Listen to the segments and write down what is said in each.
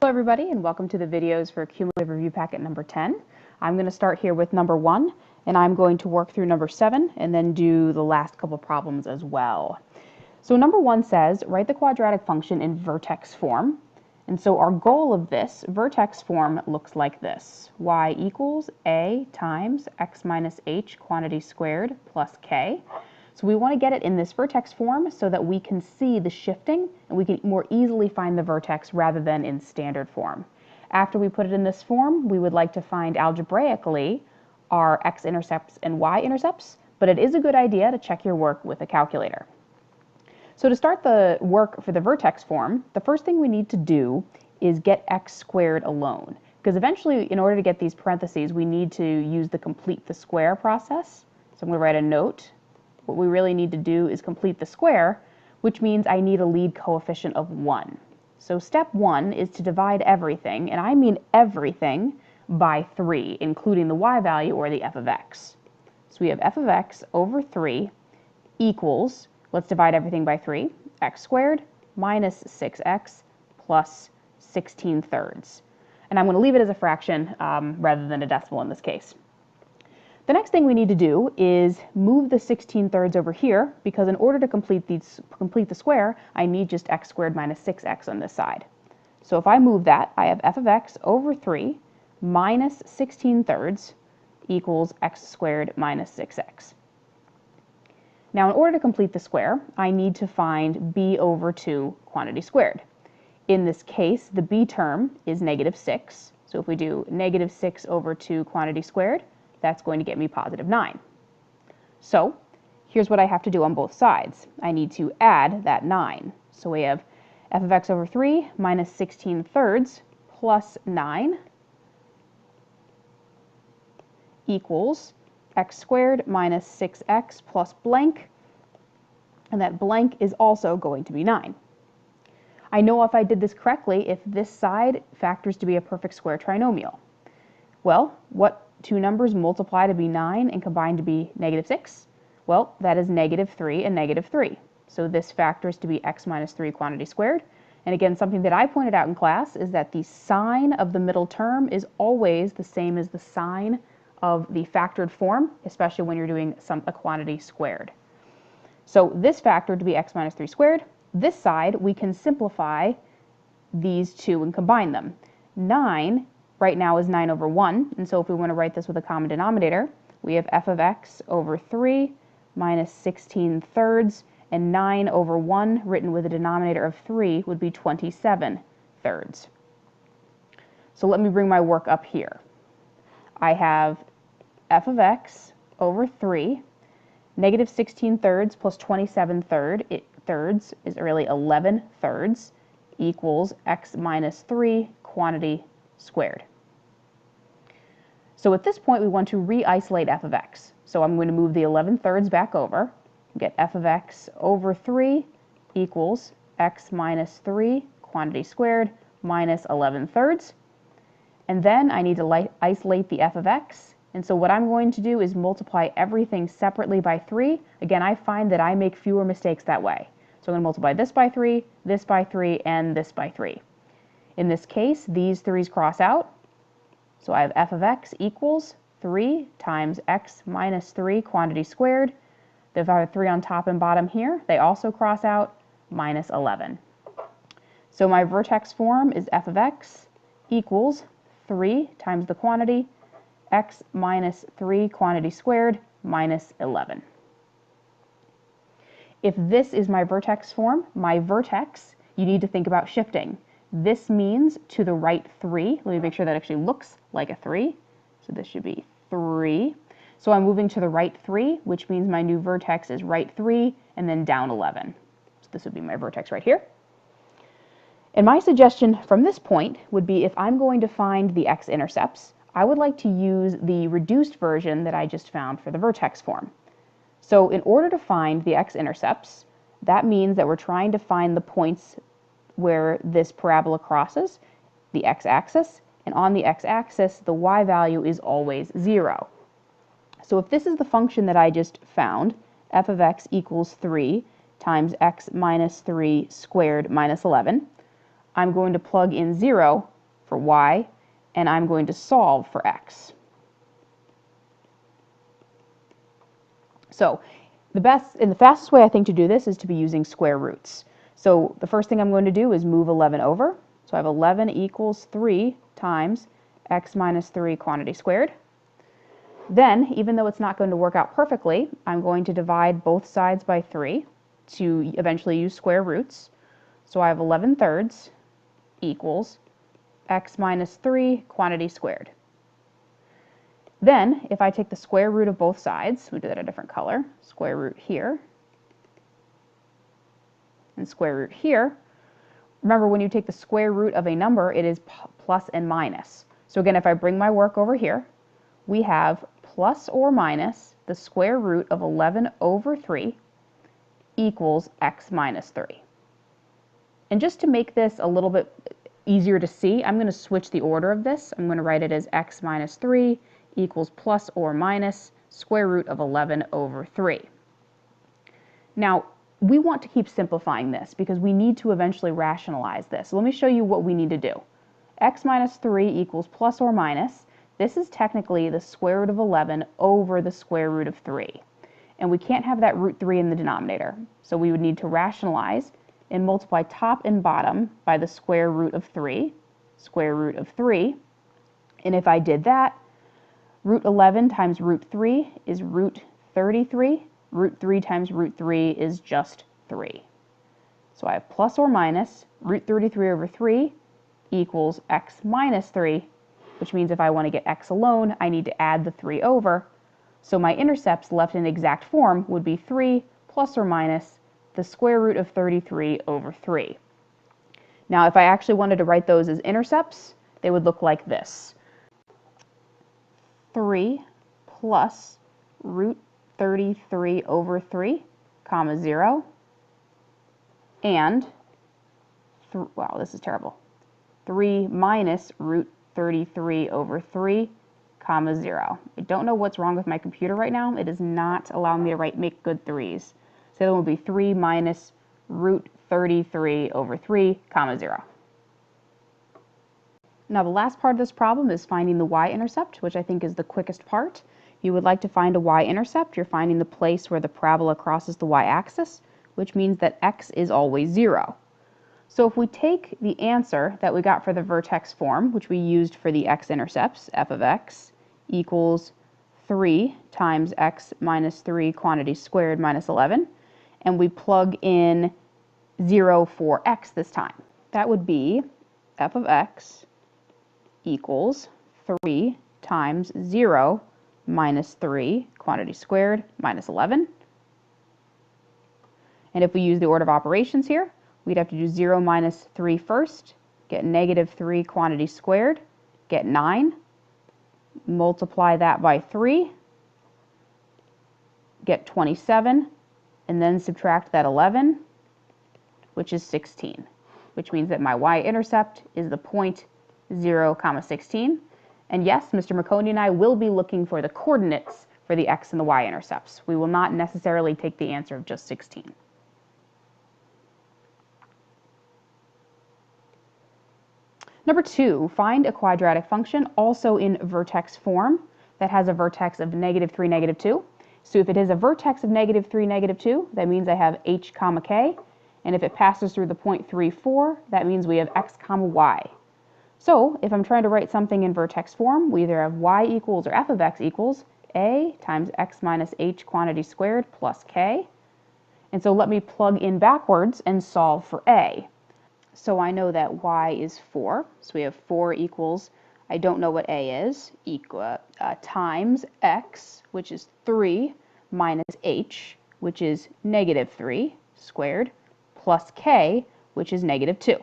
Hello everybody, and welcome to the videos for Cumulative Review Packet number 10. I'm going to start here with number 1, and I'm going to work through number 7 and then do the last couple problems as well. So number 1 says, write the quadratic function in vertex form. And so our goal of this vertex form looks like this. Y equals a times x minus h quantity squared plus k. So we want to get it in this vertex form so that we can see the shifting and we can more easily find the vertex rather than in standard form. After we put it in this form, we would like to find algebraically our x-intercepts and y-intercepts, but it is a good idea to check your work with a calculator. So to start the work for the vertex form, the first thing we need to do is get x squared alone, because eventually in order to get these parentheses we need to use the complete the square process. So I'm going to write a note. What we really need to do is complete the square, which means I need a lead coefficient of 1. So step 1 is to divide everything, and I mean everything, by 3, including the y value or the f of x. So we have f of x over 3 equals, let's divide everything by 3, x squared minus 6x plus 16 thirds. And I'm going to leave it as a fraction rather than a decimal in this case. The next thing we need to do is move the 16 thirds over here, because in order to complete the square, I need just x squared minus 6x on this side. So if I move that, I have f of x over 3 minus 16 thirds equals x squared minus 6x. Now in order to complete the square, I need to find b over 2 quantity squared. In this case, the b term is negative 6. So if we do negative 6 over 2 quantity squared, that's going to get me positive 9. So here's what I have to do on both sides. I need to add that 9. So we have f of x over 3 minus 16 thirds plus 9 equals x squared minus 6x plus blank, and that blank is also going to be 9. I know if I did this correctly if this side factors to be a perfect square trinomial. Well, what two numbers multiply to be 9 and combine to be negative 6? Well, that is negative 3 and negative 3. So this factors to be x minus 3 quantity squared. And again, something that I pointed out in class is that the sign of the middle term is always the same as the sign of the factored form, especially when you're doing a quantity squared. So this factored to be x minus 3 squared. This side, we can simplify these two and combine them. 9 right now is 9 over 1, and so if we want to write this with a common denominator, we have f of x over 3 minus 16 thirds, and 9 over 1 written with a denominator of 3 would be 27 thirds. So let me bring my work up here. I have f of x over 3, negative 16 thirds plus 27 thirds is really 11 thirds equals x minus 3 quantity squared. So at this point we want to re-isolate f of x. So I'm going to move the 11 thirds back over, get f of x over 3 equals x minus 3 quantity squared minus 11 thirds. And then I need to isolate the f of x. And so what I'm going to do is multiply everything separately by 3. Again, I find that I make fewer mistakes that way. So I'm going to multiply this by 3, and this by 3. In this case, these 3's cross out. So I have f of x equals 3 times x minus 3 quantity squared. If I have 3 on top and bottom here, they also cross out, minus 11. So my vertex form is f of x equals 3 times the quantity, x minus 3 quantity squared, minus 11. If this is my vertex form, my vertex, you need to think about shifting. This means to the right 3. Let me make sure that actually looks like a 3. So this should be 3. So I'm moving to the right 3, which means my new vertex is right 3 and then down 11. So this would be my vertex right here. And my suggestion from this point would be if I'm going to find the x-intercepts, I would like to use the reduced version that I just found for the vertex form. So in order to find the x-intercepts, that means that we're trying to find the points where this parabola crosses the x-axis, and on the x-axis the y value is always 0. So if this is the function that I just found, f of x equals 3 times x minus 3 squared minus 11, I'm going to plug in 0 for y, and I'm going to solve for x. So the best and the fastest way I think to do this is to be using square roots. So the first thing I'm going to do is move 11 over. So I have 11 equals 3 times x minus 3 quantity squared. Then, even though it's not going to work out perfectly, I'm going to divide both sides by 3 to eventually use square roots. So I have 11 thirds equals x minus 3 quantity squared. Then, if I take the square root of both sides, we do that a different color, square root here, and square root here. Remember, when you take the square root of a number, it is plus and minus. So again, if I bring my work over here, we have plus or minus the square root of 11 over 3 equals x minus 3. And just to make this a little bit easier to see, I'm going to switch the order of this. I'm going to write it as x minus 3 equals plus or minus square root of 11 over 3. Now, we want to keep simplifying this because we need to eventually rationalize this. So let me show you what we need to do. X minus 3 equals plus or minus. This is technically the square root of 11 over the square root of 3. And we can't have that root 3 in the denominator. So we would need to rationalize and multiply top and bottom by the square root of 3, square root of 3. And if I did that, root 11 times root 3 is root 33. Root 3 times root 3 is just 3. So I have plus or minus root 33 over 3 equals x minus 3, which means if I want to get x alone, I need to add the 3 over. So my intercepts left in exact form would be 3 plus or minus the square root of 33 over 3. Now, if I actually wanted to write those as intercepts, they would look like this. 3 plus root 33 over 3, comma 0, and, wow, this is terrible, 3 minus root 33 over 3, comma 0. I don't know what's wrong with my computer right now. It is not allowing me to make good 3's. So that will be 3 minus root 33 over 3, comma 0. Now the last part of this problem is finding the y-intercept, which I think is the quickest part. If you would like to find a y-intercept, you're finding the place where the parabola crosses the y-axis, which means that x is always 0. So if we take the answer that we got for the vertex form, which we used for the x-intercepts, f of x equals 3 times x minus 3 quantity squared minus 11, and we plug in 0 for x this time, that would be f of x equals 3 times 0 minus 3 quantity squared minus 11. And if we use the order of operations here, we'd have to do 0 minus 3 first, get negative 3 quantity squared, get 9, multiply that by 3, get 27, and then subtract that 11, which is 16, which means that my y-intercept is the point 0, 16. And yes, Mr. Marconi and I will be looking for the coordinates for the x and the y-intercepts. We will not necessarily take the answer of just 16. Number 2, find a quadratic function also in vertex form that has a vertex of negative 3, negative 2. So if it is a vertex of negative 3, negative 2, that means I have h comma k. And if it passes through the point 3, 4, that means we have x comma y. So if I'm trying to write something in vertex form, we either have y equals or f of x equals a times x minus h quantity squared plus k. And so let me plug in backwards and solve for a. So I know that y is 4. So we have 4 equals, I don't know what a is, times x, which is 3, minus h, which is negative 3 squared, plus k, which is negative 2.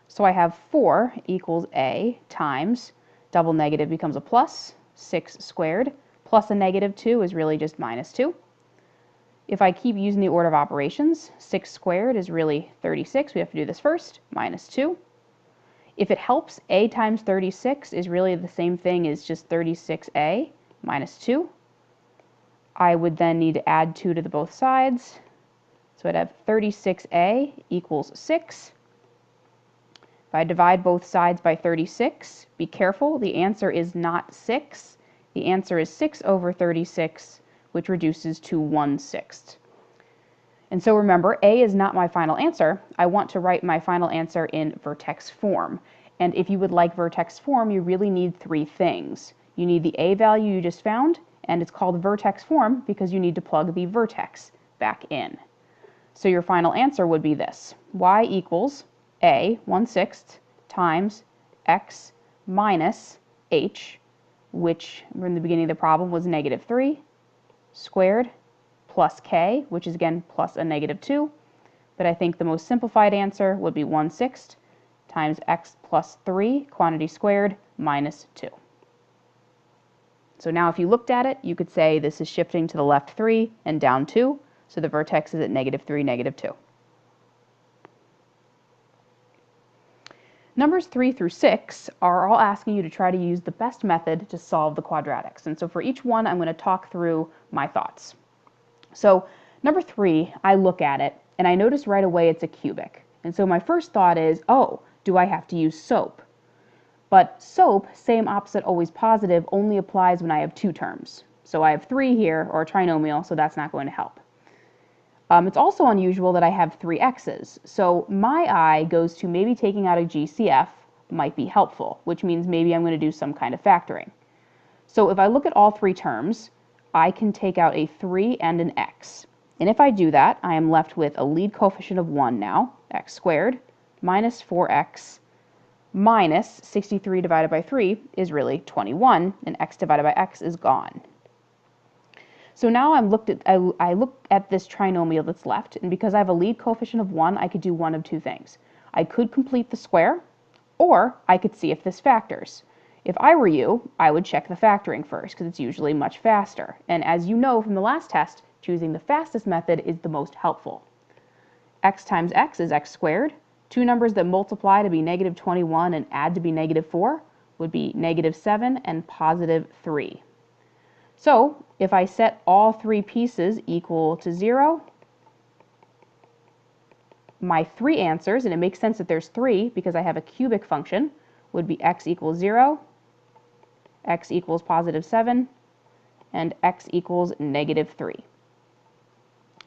So I have 4 equals a times, double negative becomes a plus, 6 squared, plus a negative 2 is really just minus 2. If I keep using the order of operations, 6 squared is really 36. We have to do this first, minus 2. If it helps, a times 36 is really the same thing as just 36a minus 2. I would then need to add 2 to both sides. So I'd have 36a equals 6. If I divide both sides by 36, be careful, the answer is not 6. The answer is 6 over 36, which reduces to 1/6. And so remember, A is not my final answer. I want to write my final answer in vertex form. And if you would like vertex form, you really need 3 things. You need the A value you just found, and it's called vertex form because you need to plug the vertex back in. So your final answer would be this: y equals A, 1/6, times x minus h, which in the beginning of the problem was -3, squared, plus k, which is again plus a -2. But I think the most simplified answer would be 1/6 times x plus 3, quantity squared, minus 2. So now if you looked at it, you could say this is shifting to the left 3 and down 2, so the vertex is at -3, -2. Numbers 3 through 6 are all asking you to try to use the best method to solve the quadratics. And so for each one, I'm going to talk through my thoughts. So number 3, I look at it, and I notice right away it's a cubic. And so my first thought is, oh, do I have to use SOAP? But SOAP, same opposite always positive, only applies when I have 2 terms. So I have 3 here, or a trinomial, so that's not going to help. It's also unusual that I have 3 x's, so my eye goes to maybe taking out a GCF might be helpful, which means maybe I'm going to do some kind of factoring. So if I look at all 3 terms, I can take out a 3 and an x. And if I do that, I am left with a lead coefficient of 1 now, x squared, minus 4x, minus 63 divided by 3 is really 21, and x divided by x is gone. So now I look at this trinomial that's left, and because I have a lead coefficient of 1, I could do one of 2 things. I could complete the square, or I could see if this factors. If I were you, I would check the factoring first, because it's usually much faster. And as you know from the last test, choosing the fastest method is the most helpful. X times x is x squared. 2 numbers that multiply to be -21 and add to be -4 would be -7 and +3. So if I set all 3 pieces equal to 0, my 3 answers, and it makes sense that there's 3 because I have a cubic function, would be x equals 0, x equals +7, and x equals -3.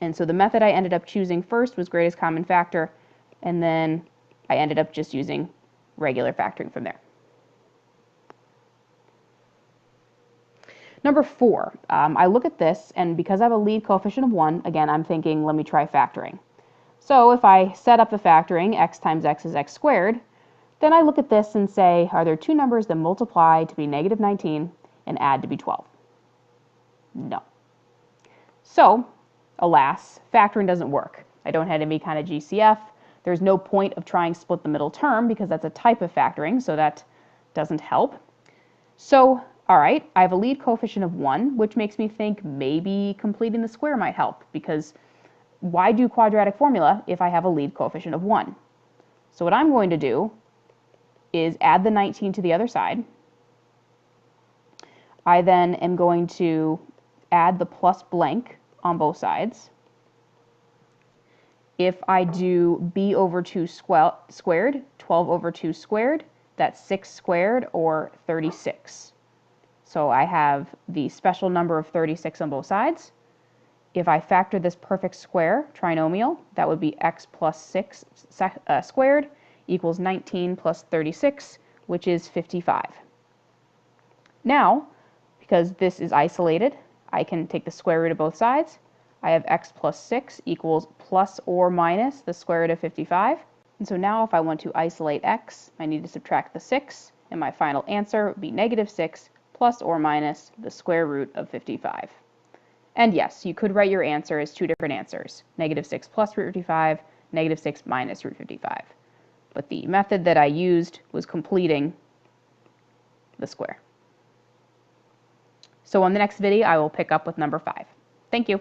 And so the method I ended up choosing first was greatest common factor, and then I ended up just using regular factoring from there. Number 4, I look at this, and because I have a lead coefficient of 1, again, I'm thinking, let me try factoring. So if I set up the factoring, x times x is x squared, then I look at this and say, are there 2 numbers that multiply to be -19 and add to be 12? No. So, alas, factoring doesn't work. I don't have any kind of GCF. There's no point of trying to split the middle term because that's a type of factoring, so that doesn't help. So, all right, I have a lead coefficient of 1, which makes me think maybe completing the square might help, because why do quadratic formula if I have a lead coefficient of 1? So what I'm going to do is add the 19 to the other side. I then am going to add the plus blank on both sides. If I do b over 2 squared, 12 over 2 squared, that's 6 squared, or 36. So I have the special number of 36 on both sides. If I factor this perfect square trinomial, that would be x plus 6 squared equals 19 plus 36, which is 55. Now, because this is isolated, I can take the square root of both sides. I have x plus 6 equals plus or minus the square root of 55. And so now if I want to isolate x, I need to subtract the 6, and my final answer would be -6 plus or minus the square root of 55. And yes, you could write your answer as 2 different answers, -6 plus root 55, -6 minus root 55. But the method that I used was completing the square. So on the next video, I will pick up with number 5. Thank you.